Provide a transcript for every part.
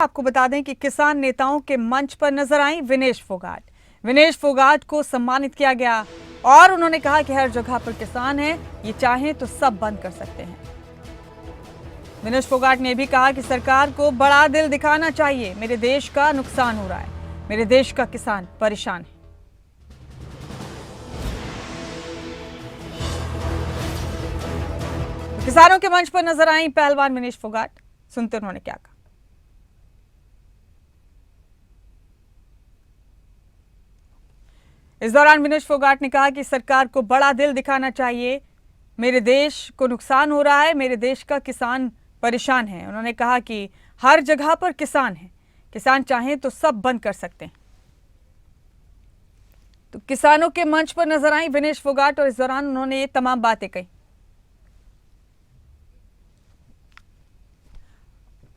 आपको बता दें कि किसान नेताओं के मंच पर नजर आई विनेश फोगाट। विनेश फोगाट को सम्मानित किया गया और उन्होंने कहा कि हर जगह पर किसान है, ये चाहें तो सब बंद कर सकते हैं। विनेश फोगाट ने भी कहा कि सरकार को बड़ा दिल दिखाना चाहिए, मेरे देश का नुकसान हो रहा है, मेरे देश का किसान परेशान है। किसानों के मंच पर नजर आई पहलवान विनेश फोगाट, सुनते उन्होंने क्या कहा। इस दौरान विनेश फोगाट ने कहा कि सरकार को बड़ा दिल दिखाना चाहिए, मेरे देश को नुकसान हो रहा है, मेरे देश का किसान परेशान है। उन्होंने कहा कि हर जगह पर किसान है, किसान चाहें तो सब बंद कर सकते हैं। तो किसानों के मंच पर नजर आई विनेश फोगाट और इस दौरान उन्होंने ये तमाम बातें कही।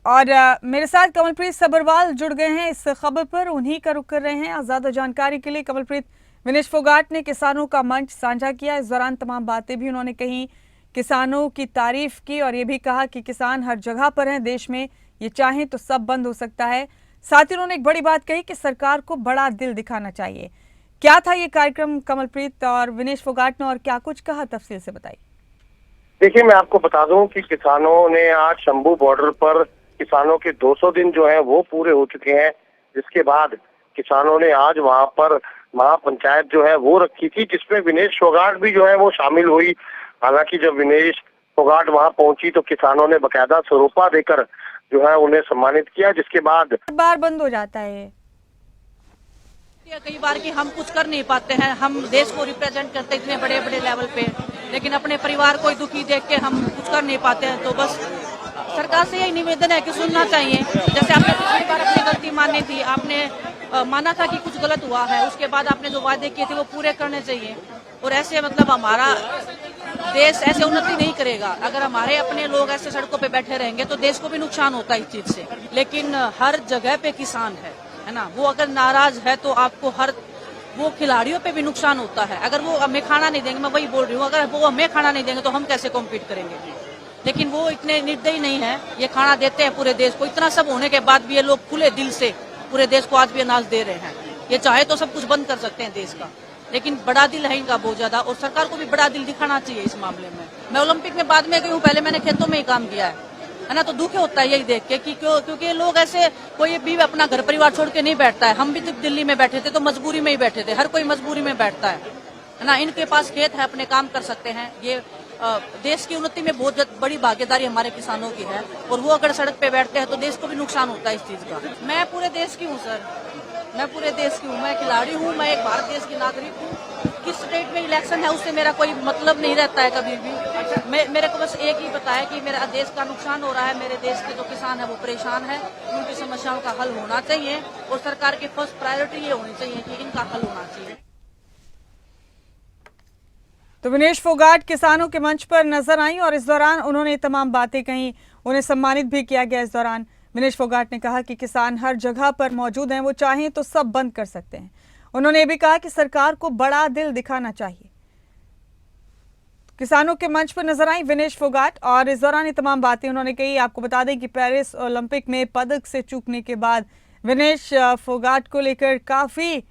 और मेरे साथ कमलप्रीत सब्रवाल जुड़ गए हैं इस खबर पर, उन्हीं का रुख कर रहे हैं ज्यादा जानकारी के लिए। कमलप्रीत, विनेश फोगाट ने किसानों का मंच साझा किया, इस दौरान तमाम बातें भी उन्होंने कही, किसानों की तारीफ की और ये भी कहा कि किसान हर जगह पर हैं देश में, ये चाहें तो सब बंद हो सकता है। साथ ही उन्होंने एक बड़ी बात कही कि सरकार को बड़ा दिल दिखाना चाहिए। क्या था ये कार्यक्रम कमलप्रीत, और विनेश फोगाट ने और क्या कुछ कहा, तफसील से बताइए। देखिए, मैं आपको बता दूं कि किसानों ने आज शंभू बॉर्डर पर किसानों के 200 दिन जो है वो पूरे हो चुके हैं, जिसके बाद किसानों ने आज वहां पर महापंचायत जो है वो रखी थी, जिसमें विनेश फोगाट भी जो है वो शामिल हुई। हालांकि जब विनेश फोगाट वहां पहुंची तो किसानों ने बकायदा स्वरूपा देकर जो है उन्हें सम्मानित किया, जिसके बाद बार बंद हो जाता है। कई बार कि हम कुछ कर नहीं पाते हैं, हम देश को रिप्रेजेंट करते हैं इतने बड़े बड़े लेवल पे, लेकिन अपने परिवार को दुखी देख के हम कुछ कर नहीं पाते हैं। तो बस सरकार से यही निवेदन है कि सुनना चाहिए। जैसे आपने पिछली बार अपनी गलती मानी थी, आपने माना था कि कुछ गलत हुआ है, उसके बाद आपने जो वादे किए थे वो पूरे करने चाहिए। और ऐसे मतलब हमारा देश ऐसे उन्नति नहीं करेगा अगर हमारे अपने लोग ऐसे सड़कों पे बैठे रहेंगे, तो देश को भी नुकसान होता है इस चीज से। लेकिन हर जगह पे किसान है ना, वो अगर नाराज है तो आपको हर वो खिलाड़ियों पे भी नुकसान होता है। अगर वो हमें खाना नहीं देंगे, मैं वही बोल रही हूँ, अगर वो हमें खाना नहीं देंगे तो हम कैसे कॉम्पीट करेंगे। लेकिन वो इतने निर्दयी नहीं है, ये खाना देते हैं पूरे देश को। इतना सब होने के बाद भी ये लोग खुले दिल से पूरे देश को आज भी अनाज दे रहे हैं। ये चाहे तो सब कुछ बंद कर सकते हैं देश का, लेकिन बड़ा दिल है इनका बहुत ज्यादा, और सरकार को भी बड़ा दिल दिखाना चाहिए इस मामले में। मैं ओलंपिक में बाद में गई हूँ, पहले मैंने खेतों में ही काम किया है ना, तो दुख होता है यही देख के कि क्योंकि लोग ऐसे, कोई भी अपना घर परिवार छोड़ के नहीं बैठता है। हम भी जब दिल्ली में बैठे थे तो मजबूरी में ही बैठे थे, हर कोई मजबूरी में बैठता है ना। इनके पास खेत है, अपने काम कर सकते हैं। ये देश की उन्नति में बहुत बड़ी भागीदारी हमारे किसानों की है, और वो अगर सड़क पे बैठते हैं तो देश को भी नुकसान होता है इस चीज का। मैं पूरे देश की हूँ सर, मैं पूरे देश की हूँ, मैं खिलाड़ी हूँ, मैं एक भारत देश की नागरिक हूँ। किस स्टेट में इलेक्शन है उससे मेरा कोई मतलब नहीं रहता है कभी भी। मेरे को बस एक ही पता है कि मेरा देश का नुकसान हो रहा है, मेरे देश के जो किसान है वो परेशान है, उनकी समस्याओं का हल होना चाहिए, और सरकार की फर्स्ट प्रायोरिटी ये होनी चाहिए कि इनका हल होना चाहिए। तो विनेश फोगाट किसानों के मंच पर नजर आई और इस दौरान उन्होंने तमाम बातें कही, उन्हें सम्मानित भी किया गया। इस दौरान विनेश फोगाट ने कहा कि किसान हर जगह पर मौजूद हैं, वो चाहें तो सब बंद कर सकते हैं। उन्होंने ये भी कहा कि सरकार को बड़ा दिल दिखाना चाहिए। किसानों के मंच पर नजर आई विनेश फोगाट और इस दौरान ये तमाम बातें उन्होंने कही। आपको बता दें कि पेरिस ओलंपिक में पदक से चूकने के बाद विनेश फोगाट को लेकर काफी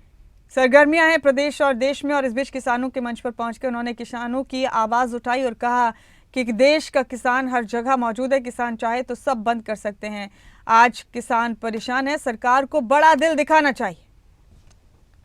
सरगर्मियां हैं प्रदेश और देश में, और इस बीच किसानों के मंच पर पहुंचकर उन्होंने किसानों की आवाज उठाई और कहा कि देश का किसान हर जगह मौजूद है, किसान चाहे तो सब बंद कर सकते हैं। आज किसान परेशान है, सरकार को बड़ा दिल दिखाना चाहिए।